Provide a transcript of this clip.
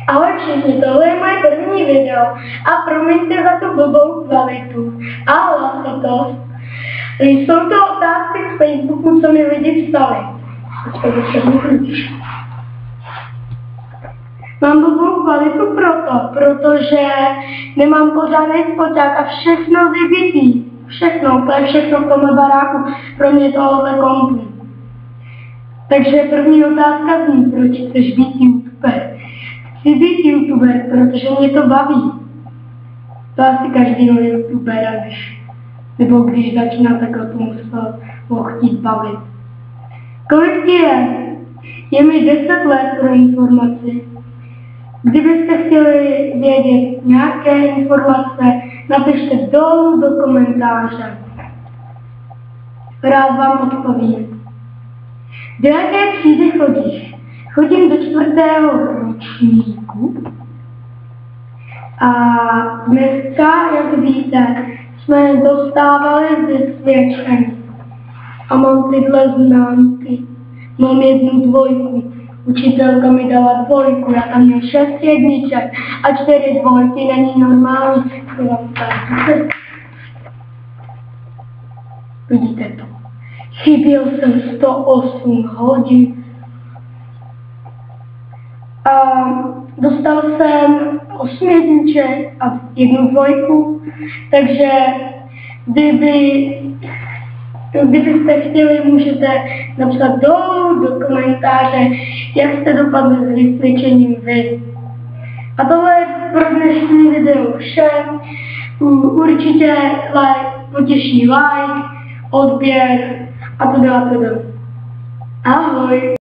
Ahoj všichni, tohle je moje první video a promiňte za tu blbou kvalitu a hlasitost. Jsou to otázky z Facebooku, co mi lidi psali. Mám blbou kvalitu protože nemám pořádný foťák a všechno vybitý. Všechno, úplně všechno v tomhle baráku, pro mě tohle kompu. Takže první otázka zní, proč chceš být youtuber? Chci být youtuber, protože mě to baví. To asi každýho youtubera, když začíná, tak o tom musel ho chtít bavit. Kolik ti je? Je mi 10 let pro informaci. Kdybyste chtěli vědět nějaké informace, napište dolů do komentáře. Rád vám odpovím. Do jaké třídy chodíš? Chodím do 4. ročníku. A dneska, jak víte, jsme dostávali vysvědčení. A mám tyhle známky. Mám 1 dvojku. Učitelka mi dala 2, já tam měl 6 jedniček a 4 dvojky, není normální. Vidíte to? Chyběl jsem 108 hodin. A dostal jsem 8 jedniček a 1 dvojku, takže kdybyste chtěli, můžete napsat dolů do komentáře, jak jste dopadli s vysvědčením vy. A tohle je pro dnešní video vše. Určitě potěší like, odběr a to. Ahoj!